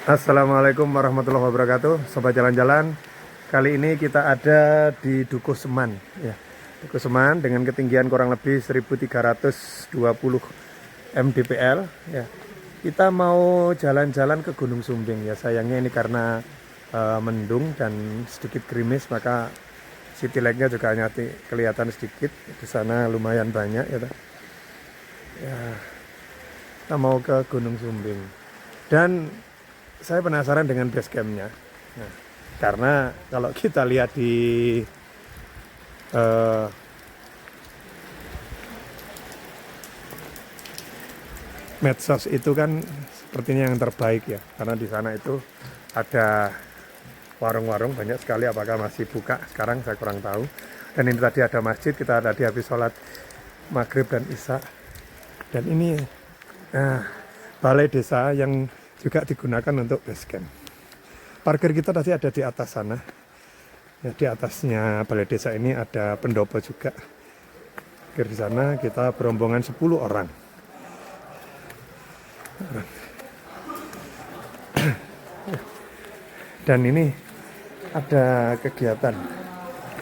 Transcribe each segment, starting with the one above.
Assalamualaikum warahmatullahi wabarakatuh, sobat jalan-jalan. Kali ini kita ada di Dukuh Seman, ya. Dukuh Seman dengan ketinggian kurang lebih 1320 mdpl, ya. Kita mau jalan-jalan ke Gunung Sumbing, ya. Sayangnya ini karena mendung dan sedikit gerimis, maka city light-nya juga hanya kelihatan sedikit. Di sana lumayan banyak, ya. Ya, kita mau ke Gunung Sumbing. Dan saya penasaran dengan base camp-nya. Nah, karena kalau kita lihat di medsos itu kan sepertinya yang terbaik, ya. Karena di sana itu ada warung-warung banyak sekali, apakah masih buka sekarang saya kurang tahu. Dan ini tadi ada masjid, kita tadi habis sholat maghrib dan isya. Dan ini balai desa yang juga digunakan untuk base camp. Parkir kita tadi ada di atas sana. Ya, di atasnya balai desa ini ada pendopo juga. Parkir di sana kita berombongan 10 orang. Dan ini ada kegiatan.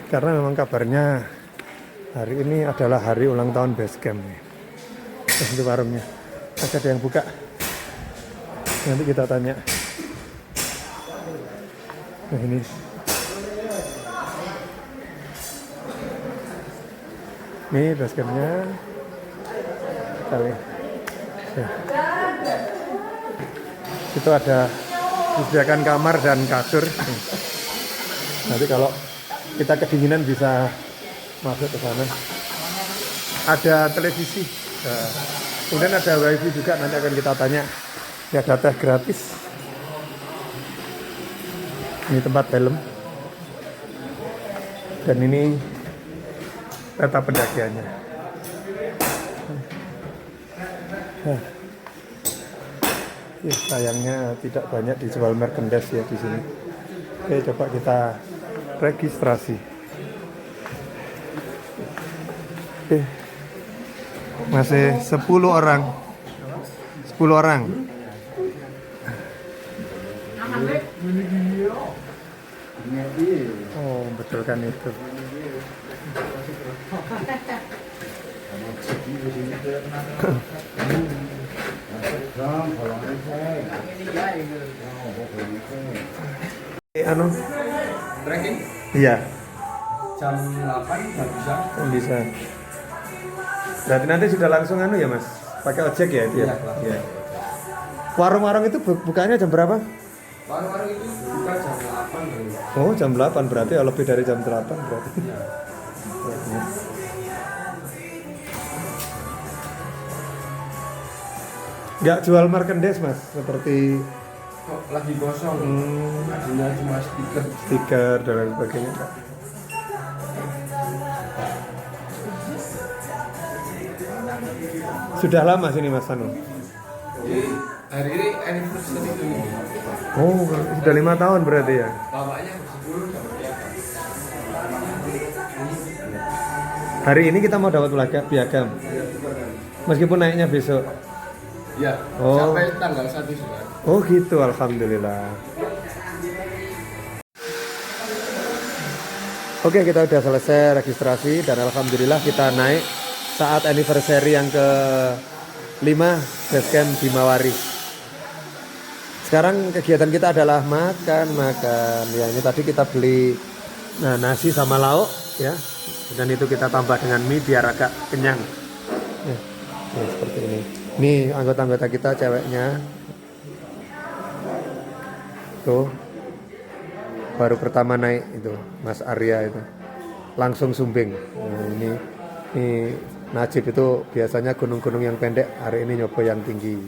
Karena memang kabarnya hari ini adalah hari ulang tahun base camp. Itu warungnya. Ada yang buka. Nanti kita tanya. Nah, ini basecampnya kali. Ya. Itu ada disediakan kamar dan kasur. Nanti kalau kita kedinginan bisa masuk ke sana. Ada televisi. Nah, kemudian ada wifi juga, nanti akan kita tanya. Ya, ada teh gratis. Ini tempat film. Dan ini peta pendakiannya. Ya, sayangnya tidak banyak dijual merchandise ya di sini. Oke, coba kita registrasi. Oke. Masih 10 orang. 10 orang. Oh, betul kan itu. Anu? Trekking? Iya. Jam 8 nggak bisa? Oh, bisa. Berarti nanti sudah langsung anu ya, Mas? Pakai ojek ya itu ya? Iya. Warung-warung itu bukanya jam berapa? Warung-warung itu buka jam 8 dulu. Oh, jam 8 berarti ya, lebih dari jam 8 berarti. Ya. Nggak jual merchandise, Mas, seperti Kok lagi kosong? Adinya cuma stiker dan lain sebagainya. Sudah lama sini, Mas Anu? Jadi hari ini anniversary dulu. Oh, sudah 5 tahun berarti ya? Bapaknya 10 dapat piagam. Hari ini kita mau dapat piagam. Meskipun naiknya besok. Ya, Oh. sampai tanggal 1 sudah. Oh gitu, alhamdulillah. Oke, kita udah selesai registrasi dan alhamdulillah kita naik saat anniversary yang ke-5 basecamp Bimawari. Sekarang kegiatan kita adalah makan. Ya, ini tadi kita beli nasi sama lauk ya. Dan itu kita tambah dengan mie biar agak kenyang. Ya, seperti ini. Ini anggota-anggota kita ceweknya. Tuh. Baru pertama naik itu, Mas Arya itu. Langsung Sumbing. Nah, ini Najib itu biasanya gunung-gunung yang pendek, hari ini nyoba yang tinggi.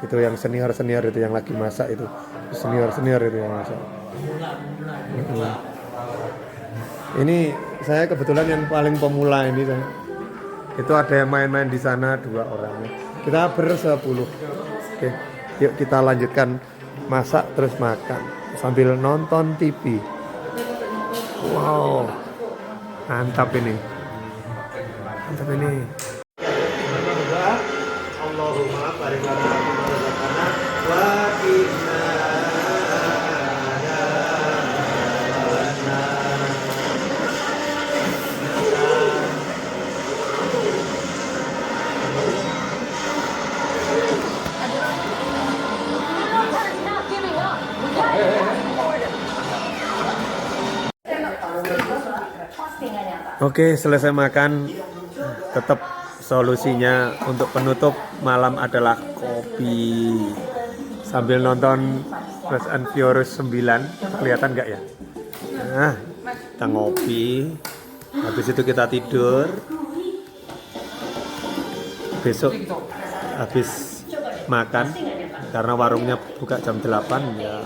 Itu yang senior-senior itu yang lagi masak itu. Senior-senior itu yang masak. Ini saya kebetulan yang paling pemula ini. Itu ada yang main-main di sana 2 orang. Kita ber-10. Oke, yuk kita lanjutkan masak terus makan sambil nonton TV. Wow, mantap ini. Mantap ini. Allahumma barik lana wa qina Oke, selesai makan, tetap solusinya untuk penutup malam adalah kopi. Sambil nonton Fast and Furious 9, kelihatan nggak ya? Nah, kita ngopi, habis itu kita tidur. Besok habis makan, karena warungnya buka jam 8 ya,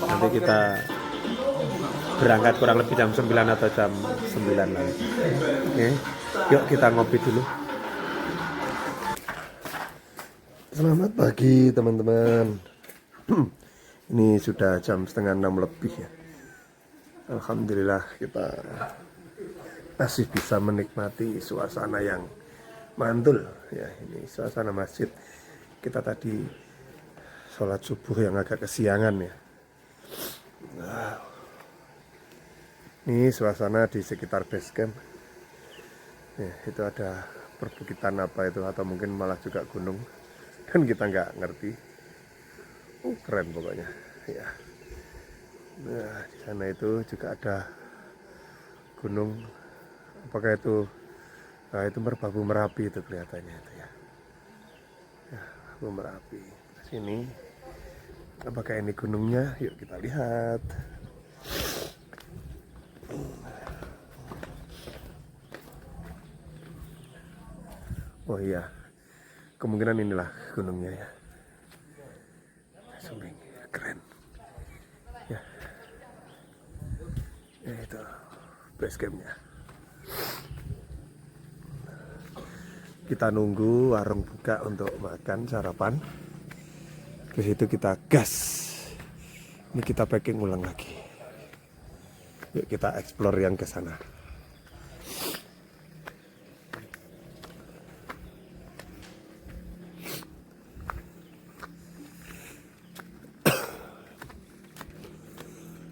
nanti kita berangkat kurang lebih jam 9 atau jam 9 lagi. Oke, yuk kita ngopi dulu. Selamat pagi teman-teman. Ini sudah jam setengah 6 lebih ya. Alhamdulillah kita masih bisa menikmati suasana yang mantul ya. Ini suasana masjid. Kita tadi sholat subuh yang agak kesiangan ya. Wow. Ini suasana di sekitar base camp ya, itu ada perbukitan apa itu, atau mungkin malah juga gunung, dan kita nggak ngerti. Keren pokoknya ya. Nah, di sana itu juga ada gunung, apakah itu, nah itu merbabu Merapi itu kelihatannya itu ya. Ya, merbabu Merapi. Sini, apakah ini gunungnya? Yuk kita lihat. Oh iya, kemungkinan inilah gunungnya ya. Sumbing, keren. Ya, ya itu base campnya. Kita nunggu warung buka untuk makan sarapan. Di situ kita gas. Ini kita packing ulang lagi. Yuk kita explore yang ke sana.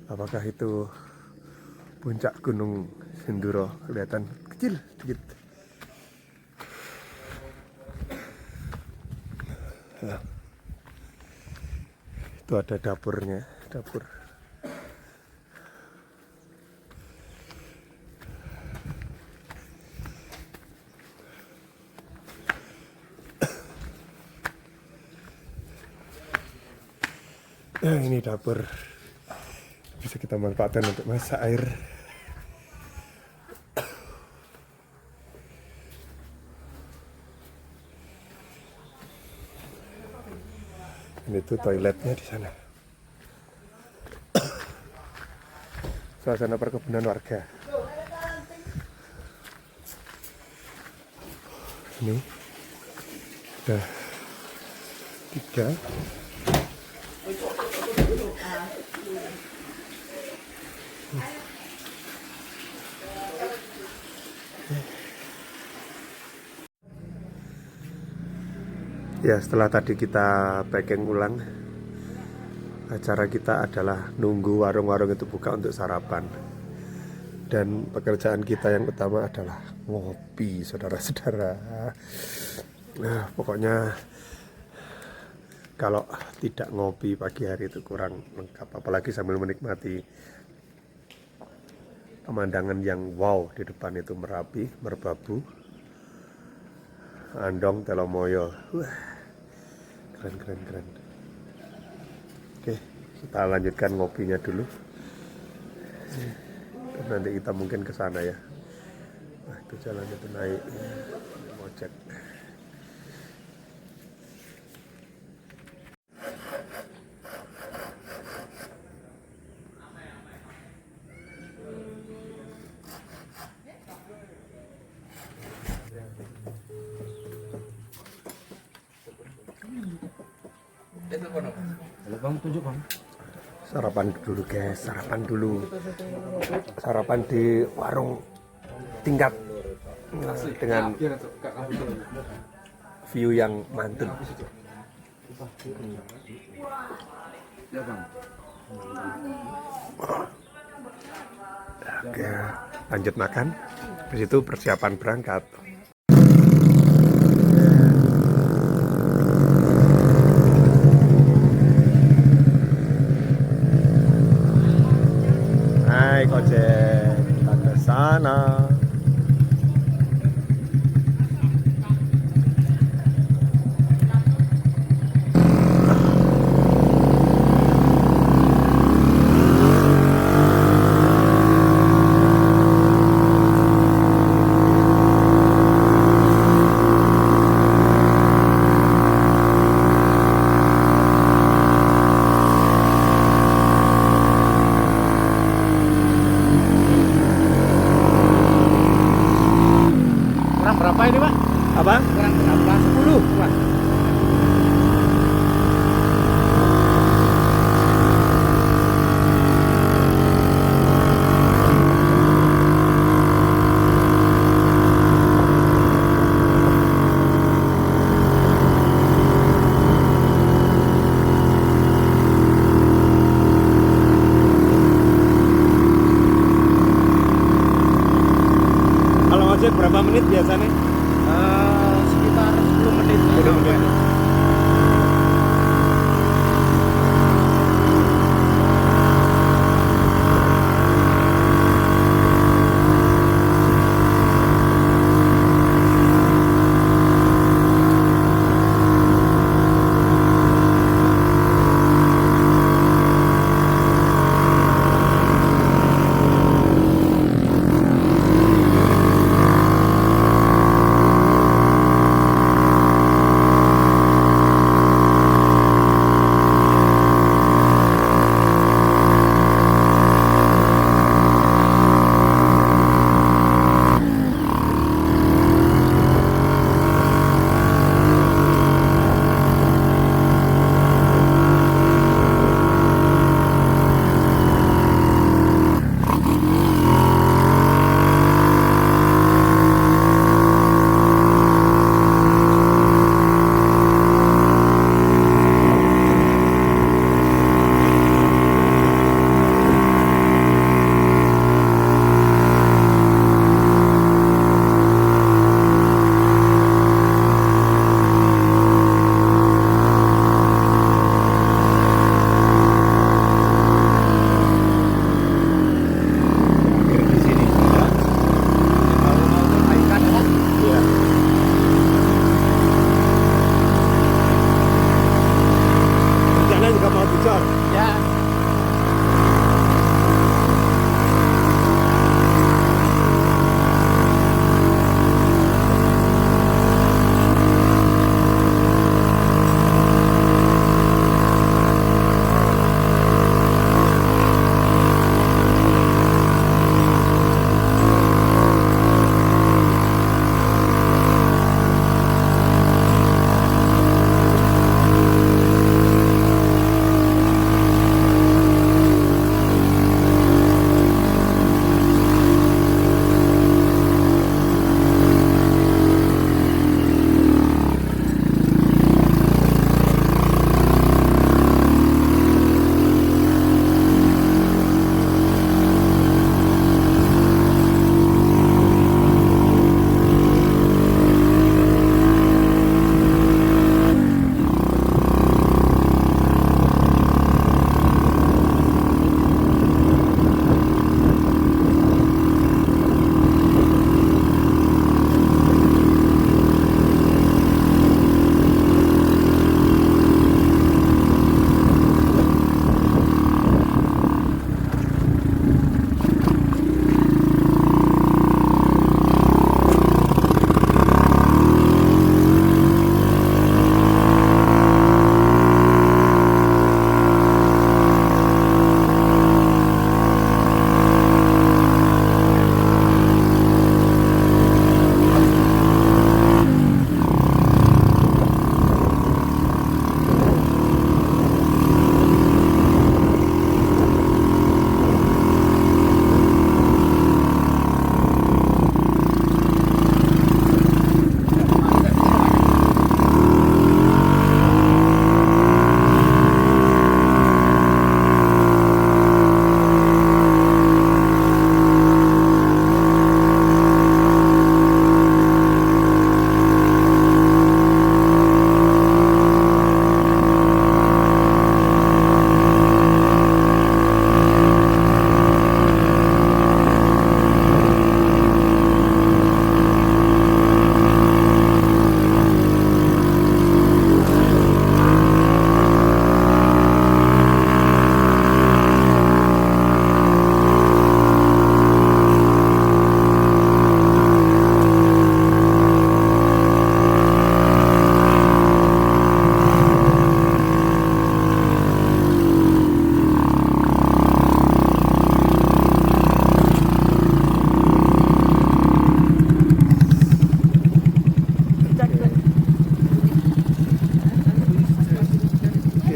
Apakah itu puncak Gunung Sinduro? Kelihatan kecil sedikit. Nah, itu ada dapurnya, dapur. Nah, ini dapur. Bisa kita manfaatkan untuk masak air. Ini tuh toiletnya di sana. Suasana perkebunan warga. Ini ada 3. Ya, setelah tadi kita packing ulang, acara kita adalah nunggu warung-warung itu buka untuk sarapan. Dan pekerjaan kita yang utama adalah ngopi, saudara-saudara. Nah, pokoknya kalau tidak ngopi pagi hari itu kurang lengkap, apalagi sambil menikmati pemandangan yang wow di depan itu, Merapi, Merbabu, Andong, Telomoyo. Wah, keren. Oke, kita lanjutkan ngopinya dulu. Nanti kita mungkin ke sana ya. Nah, itu jalannya tuh naik ojek. Bang, tunjuk bang. Sarapan dulu guys, sarapan dulu. Sarapan di warung tingkat dengan view yang mantul. Ya bang. Oke, lanjut makan. Di situ persiapan berangkat. Naik ojek kita ke sana.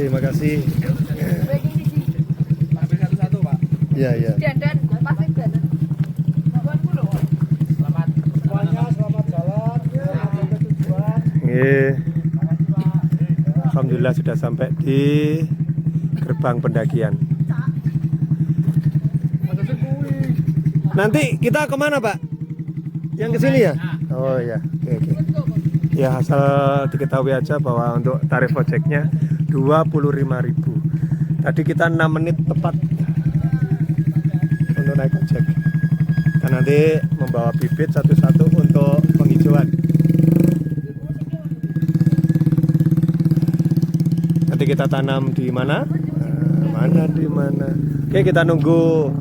Oke, makasih. Ambil satu-satu, Pak. Iya, iya. Dan pasti dan. Selamat semuanya, selamat jalan. Sampai ke tujuan. Nggih. Makasih, Pak. Alhamdulillah sudah sampai di gerbang pendakian. Nanti kita kemana, Pak? Yang ke sini ya? Oh ya, oke, oke. Ya, asal diketahui aja bahwa untuk tarif ojeknya 25.000. Tadi kita 6 menit tepat untuk naik ojek. Dan nanti membawa bibit satu-satu untuk penghijauan. Nanti kita tanam di mana? Di mana? Oke, kita nunggu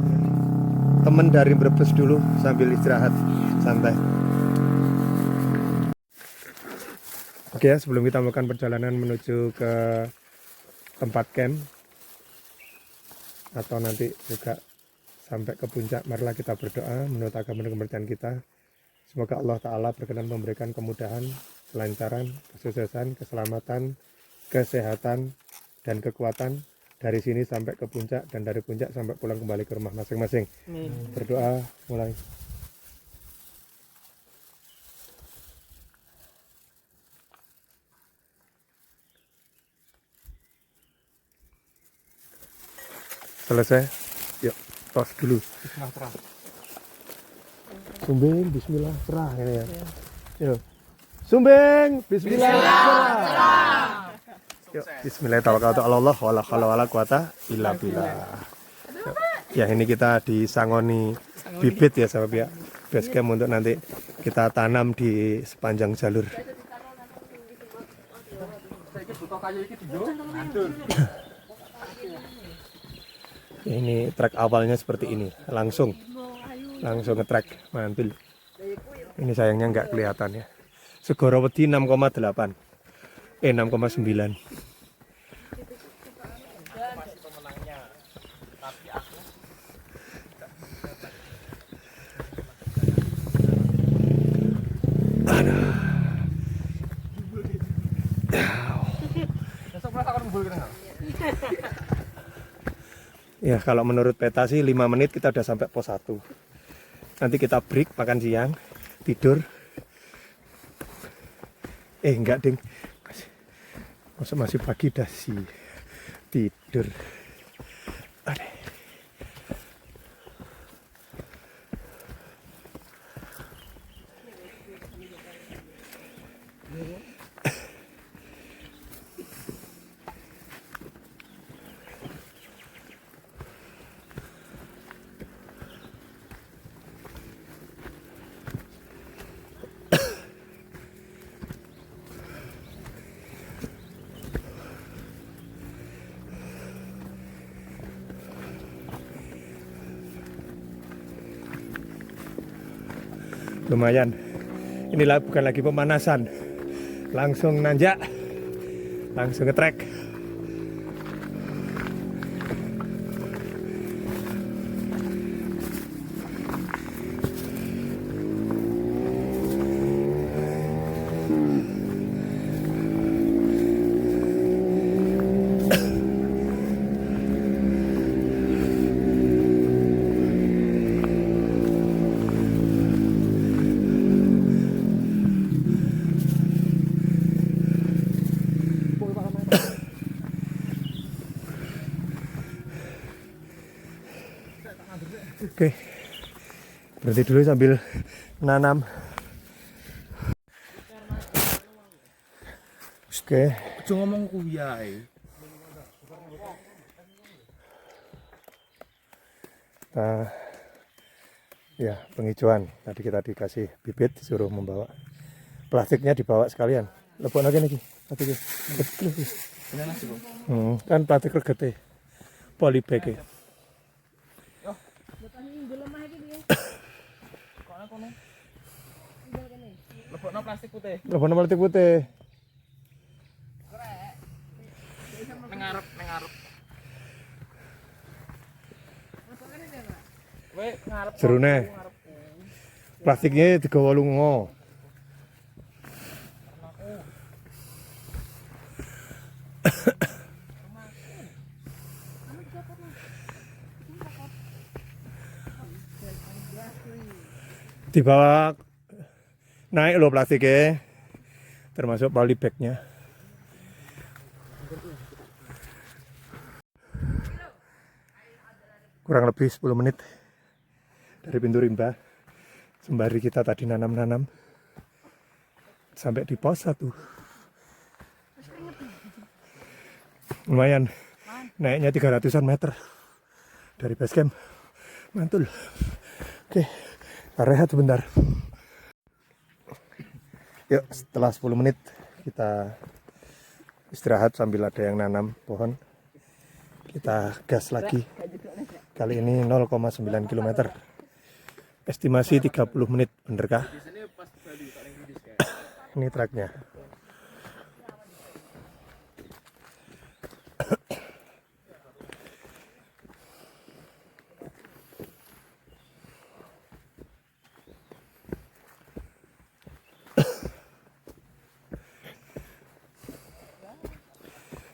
temen dari Brebes dulu sambil istirahat santai. Oke ya, sebelum kita melakukan perjalanan menuju ke tempat camp atau nanti juga sampai ke puncak, marilah kita berdoa menurut agama dan kepercayaan kita. Semoga Allah Ta'ala berkenan memberikan kemudahan, kelancaran, kesuksesan, keselamatan, kesehatan, dan kekuatan dari sini sampai ke puncak dan dari puncak sampai pulang kembali ke rumah masing-masing. Berdoa mulai. Selesai. Yuk, tos dulu. Sumbing, bismillah, cerah ini ya. Yuk. Sumbing, bismillah, cerah. Yuk, bismillahirrahmanirrahim. Wala haula wala quwata illa billah. Ya, ini kita disangoni bibit ya sahabat ya. Base camp untuk nanti kita tanam di sepanjang jalur. Ini trek awalnya seperti ini, langsung nge-trek mantul. Ini sayangnya nggak kelihatan ya. Segoro wedi 6,8. 6,9. Ya, kalau menurut peta sih 5 menit kita udah sampai pos 1. Nanti kita break, makan siang, tidur. Enggak ding, masih pagi dah sih tidur. Aduh. Lumayan, inilah bukan lagi pemanasan, langsung nanjak, langsung nge-trek. Oke, berhenti dulu sambil nanam. Oke. Aja ngomong kuyae. Ya, penghijauan. Tadi kita dikasih bibit, disuruh membawa. Plastiknya dibawa sekalian. Lepon lagi nih. Kan plastik regete. Polybag. Lebokno plastik putih. Lepon plastik putih. Ngarep. Kowe ngarep. Jerune. Plastiknya digawa lunga. Dibawa naik loh plastiknya, termasuk polybagnya. Kurang lebih 10 menit dari pintu rimba, sembari kita tadi nanam-nanam sampai di pos 1. Lumayan, naiknya 300-an meter dari base camp. Mantul. Oke, kita rehat sebentar. Yuk, setelah 10 menit kita istirahat sambil ada yang nanam pohon. Kita gas lagi. Kali ini 0,9 km. Estimasi 30 menit, bener kah? Ini truknya.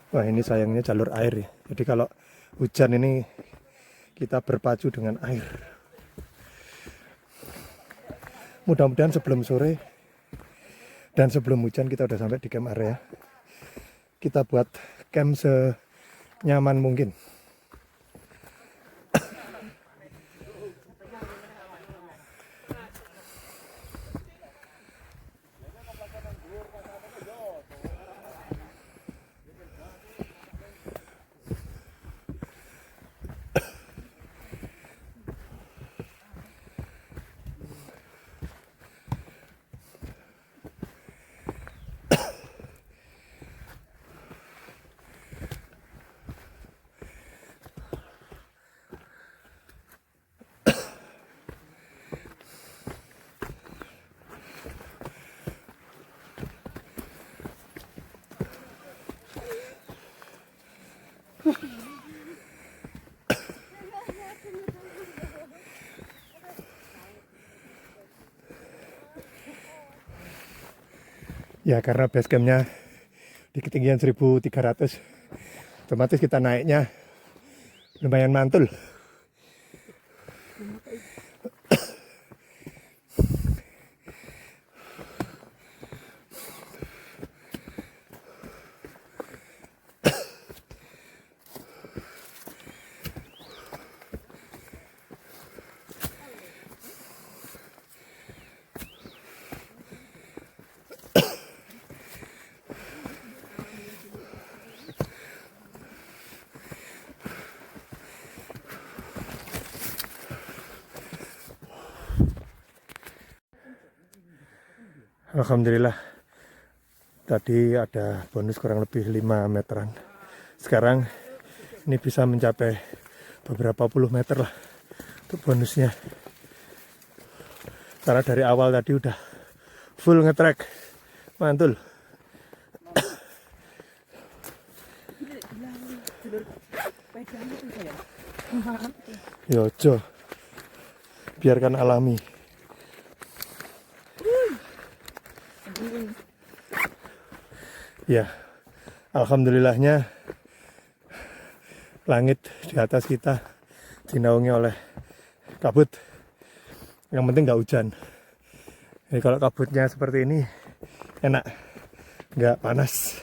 Wah, ini sayangnya jalur air ya. Jadi kalau hujan ini kita berpacu dengan air. Mudah-mudahan sebelum sore dan sebelum hujan kita udah sampai di camp area. Kita buat camp senyaman mungkin. Ya, karena base campnya di ketinggian 1300, otomatis kita naiknya lumayan mantul. Alhamdulillah, tadi ada bonus kurang lebih 5 meteran. Sekarang ini bisa mencapai beberapa puluh meter lah untuk bonusnya. Karena dari awal tadi udah full ngetrek, mantul. Yojo, biarkan alami. Ya, alhamdulillahnya langit di atas kita dinaungi oleh kabut. Yang penting nggak hujan. Jadi kalau kabutnya seperti ini enak, nggak panas.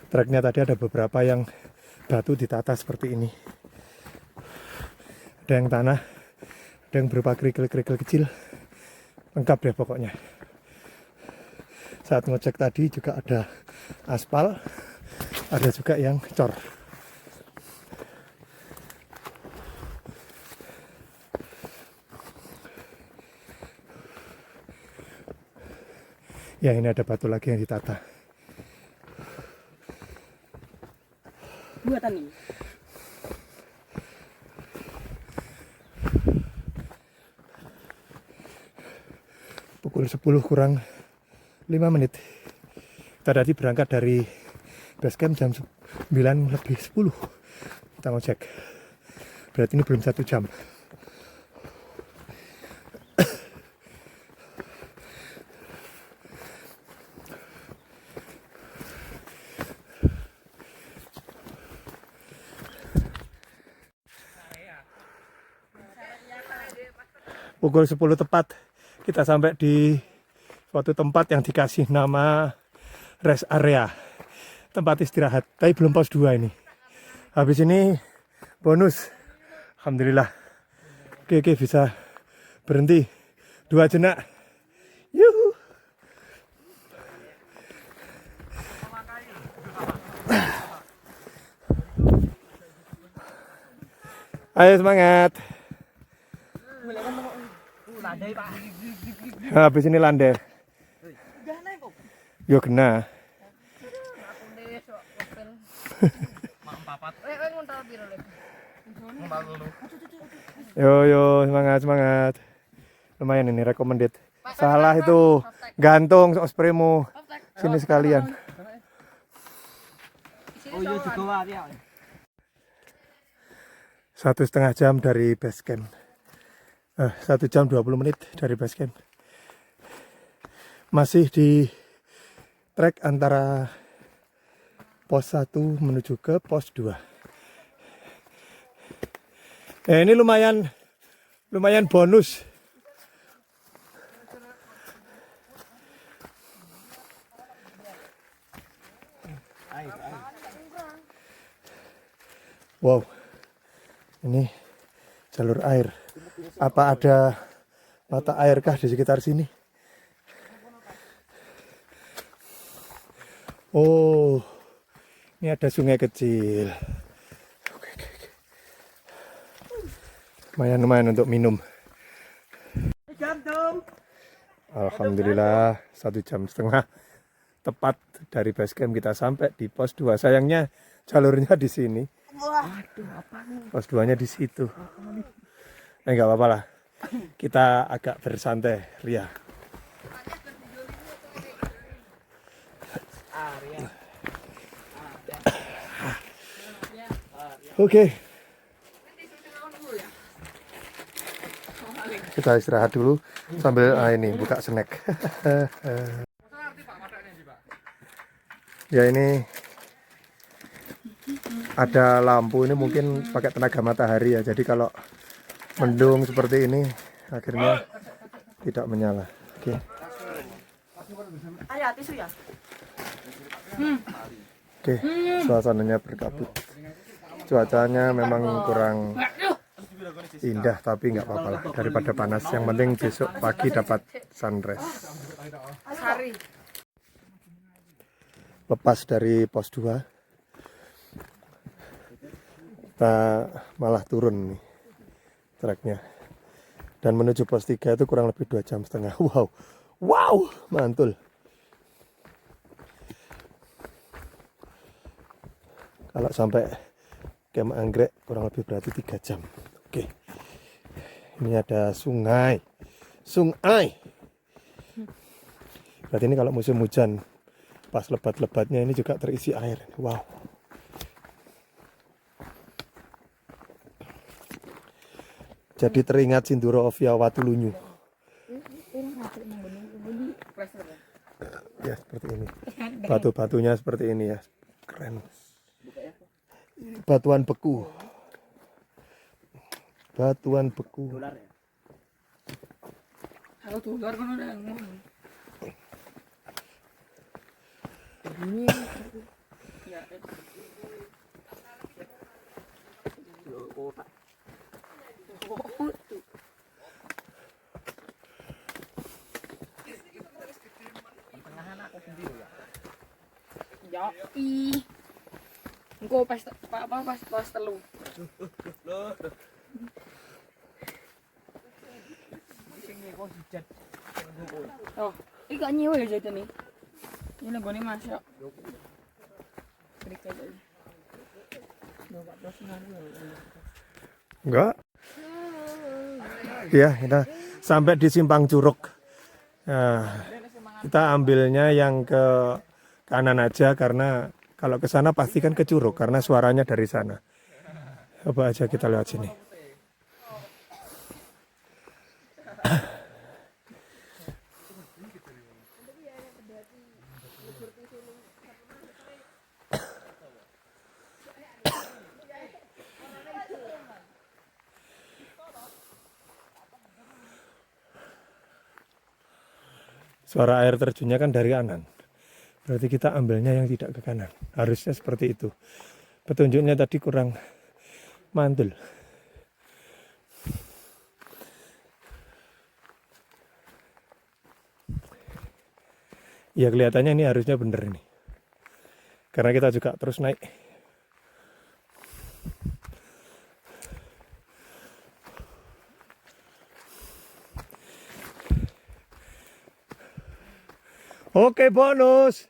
Treknya tadi ada beberapa yang batu ditata seperti ini. Ada yang tanah, ada yang berupa kerikil-kerikil kecil. Lengkap deh pokoknya. Saat ngecek tadi juga ada aspal, ada juga yang cor. Ya, ini ada batu lagi yang ditata. Buatan ini. Pukul 10 kurang 5 menit. Kita tadi berangkat dari base camp jam 9 lebih 10. Kita ngecek. Berarti ini belum 1 jam. pukul 10 tepat kita sampai di suatu tempat yang dikasih nama rest area, tempat istirahat. Tapi belum pos 2 ini. Habis ini bonus. Alhamdulillah. Oke, bisa berhenti 2 jenak. Yuhu. Ayo semangat. Habis ini landai. Yo kena. Yo semangat. Lumayan ini recommended. Salah itu gantung spraymu. Sini sekalian. Oh iya juga ya. 1,5 jam dari base camp. 1 jam 20 menit dari base camp. Masih di trek antara pos 1 menuju ke pos 2. Ini lumayan bonus. Wow, ini jalur air. Apa ada mata airkah di sekitar sini? Oh, ini ada sungai kecil. Oke. Lumayan untuk minum. Alhamdulillah 1,5 jam tepat dari base camp kita sampai di pos 2. Sayangnya jalurnya di sini. Pos 2-nya di situ. Enggak apa-apa lah. Kita agak bersantai, Ria. Oke. Kita istirahat dulu sambil ini buka snack. Ya ini ada lampu, ini mungkin pakai tenaga matahari ya. Jadi kalau mendung seperti ini akhirnya tidak menyala. Oke. Oke, suasananya berkabut. Cuacanya memang kurang indah tapi nggak apa-apa lah, daripada panas. Yang penting besok pagi dapat sunrise. Lepas dari pos 2 kita malah turun nih treknya, dan menuju pos 3 itu kurang lebih 2,5 jam. Wow, mantul. Kalau sampai Camp Anggrek kurang lebih berarti 3 jam. Oke. Ini ada sungai. Berarti ini kalau musim hujan pas lebat-lebatnya ini juga terisi air. Wow. Jadi teringat Sinduro Ovia Watulunyu. Ya seperti ini. Batu-batunya seperti ini ya. Keren. Batuan beku. Kalau dolar kan udah ngomong. Ini ya. Ya, engko pas telu. Oh, iki gak nyewa ya jadi nih. Ini gue nih masak. Enggak. Ya, kita sampai di Simpang Curug. Nah, kita ambilnya yang ke kanan aja karena kalau ke sana pasti kan ke Curug karena suaranya dari sana. Coba aja kita lewat sini. suara air terjunnya kan dari kanan. Berarti kita ambilnya yang tidak ke kanan. Harusnya seperti itu. Petunjuknya tadi kurang mantul. Ya kelihatannya ini harusnya bener ini. Karena kita juga terus naik. Oke, bonus.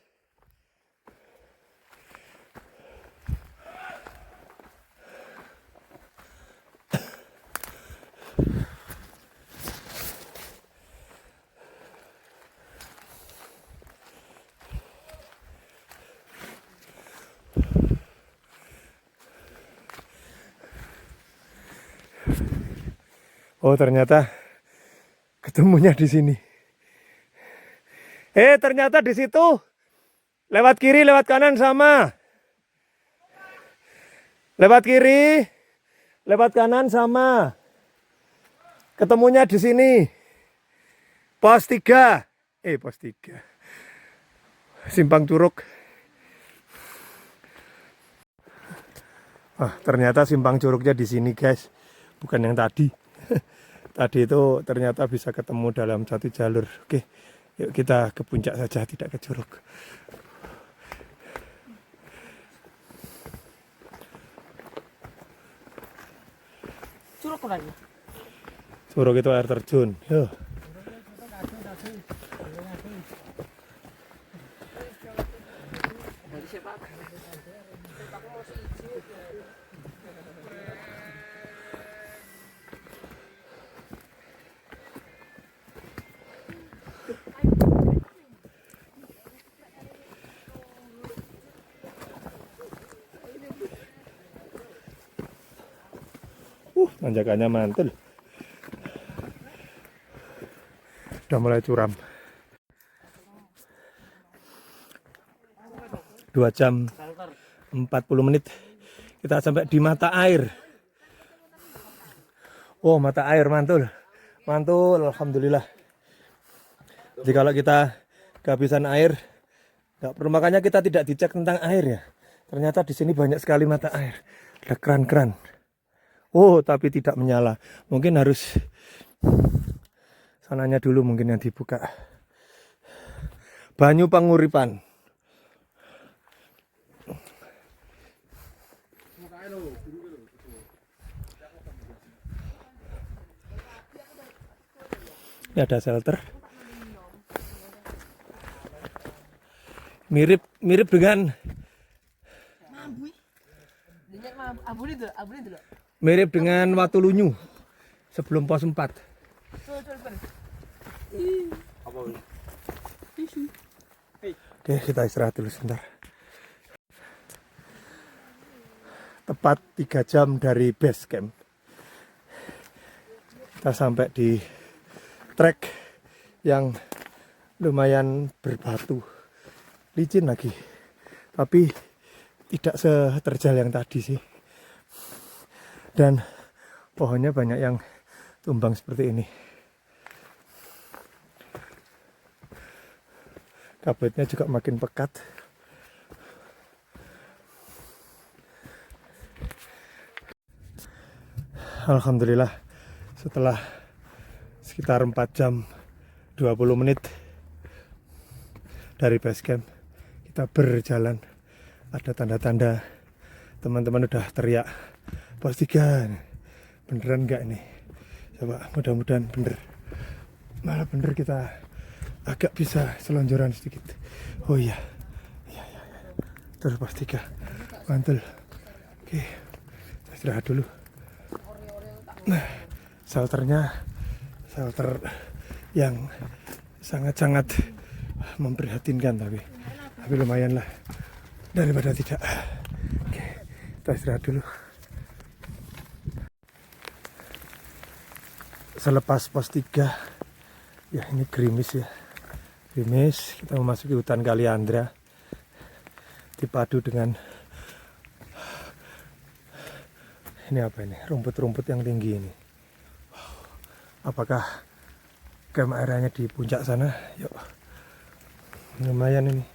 Oh, ternyata ketemunya di sini. Ternyata di situ. Lewat kiri, lewat kanan sama. Lewat kiri, lewat kanan sama. Ketemunya di sini. Pos 3. Pos 3. Simpang Curug. Ternyata simpang curugnya di sini, guys. Bukan yang tadi. Tadi itu ternyata bisa ketemu dalam satu jalur. Oke, yuk kita ke puncak saja, tidak ke curug. Curug lagi. Curug itu air terjun. Yuk. Tanjakannya mantul. Udah mulai curam. 2 jam 40 menit kita sampai di mata air. Oh, mata air mantul. Mantul, alhamdulillah. Jadi kalau kita kehabisan air, nggak perlu, makanya kita tidak dicek tentang air ya. Ternyata di sini banyak sekali mata air. Ada keran-keran. Oh, tapi tidak menyala. Mungkin harus sananya dulu mungkin yang dibuka. Banyu Panguripan. Ini ada shelter. Mirip dengan mirip dengan Watulunyu sebelum pos 4. Oke, kita istirahat dulu sebentar. Tepat 3 jam dari base camp. Kita sampai di trek yang lumayan berbatu. Licin lagi. Tapi tidak seterjal yang tadi sih. Dan pohonnya banyak yang tumbang seperti ini. Kabutnya juga makin pekat. Alhamdulillah setelah sekitar 4 jam 20 menit dari base camp kita berjalan. Ada tanda-tanda teman-teman udah teriak pos 3. Beneran enggak ini? Coba mudah-mudahan bener. Malah bener, kita agak bisa selonjoran sedikit. Oh iya. Iya. Terus pos 3. Mantul. Oke. Kita istirahat dulu. Nah, shelter yang sangat-sangat memprihatinkan, tapi lumayan lah daripada tidak. Oke, kita istirahat dulu. Selepas pos 3, ya ini gerimis ya. Gerimis, kita memasuki hutan Kaliandra. Dipadu dengan ini apa ini? Rumput-rumput yang tinggi ini. Apakah camp areanya di puncak sana? Yuk, Lumayan ini.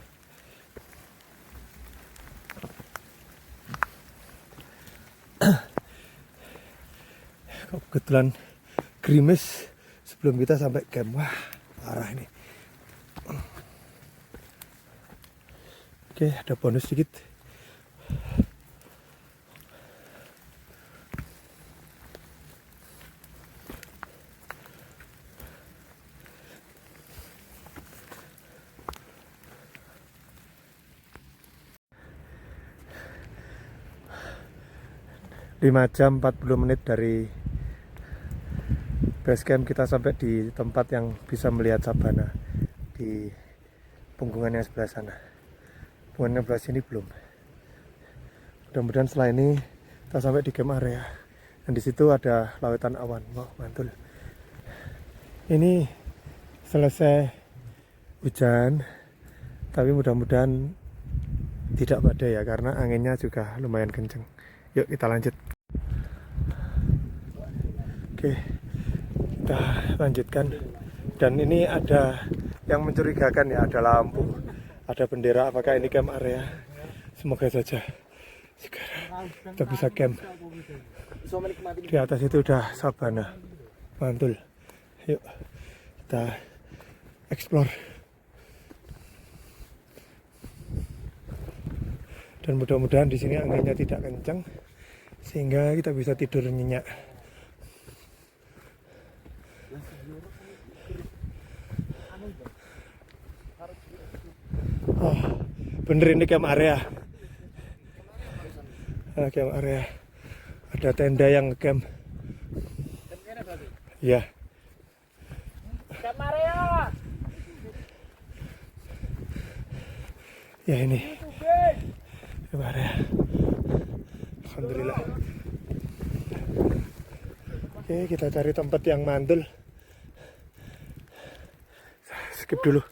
Kebetulan gerimis sebelum kita sampai camp. Wah, parah ini. Oke, ada bonus sedikit. Lima jam 40 menit dari base camp kita sampai di tempat yang bisa melihat sabana di punggungan yang sebelah sana. Punggungan yang sebelah sini belum. Mudah-mudahan setelah ini kita sampai di camp area. Dan di situ ada lautan awan. Wow, mantul. Ini selesai hujan, tapi mudah-mudahan tidak badai ya, karena anginnya juga lumayan kenceng. Yuk kita lanjut. Oke, kita lanjutkan. Dan ini ada yang mencurigakan ya, ada lampu, ada bendera. Apakah ini camp area? Semoga saja sekarang kita bisa camp. Di atas itu udah sabana, mantul. Yuk kita explore. Dan mudah-mudahan di sini anginnya tidak kencang sehingga kita bisa tidur nyenyak. Oh, bener ini camp area. Camp area. Ada tenda yang camp. Ya. Camp area. Ya ini. Camp area. Alhamdulillah. Oke, kita cari tempat yang mantul. Skip dulu.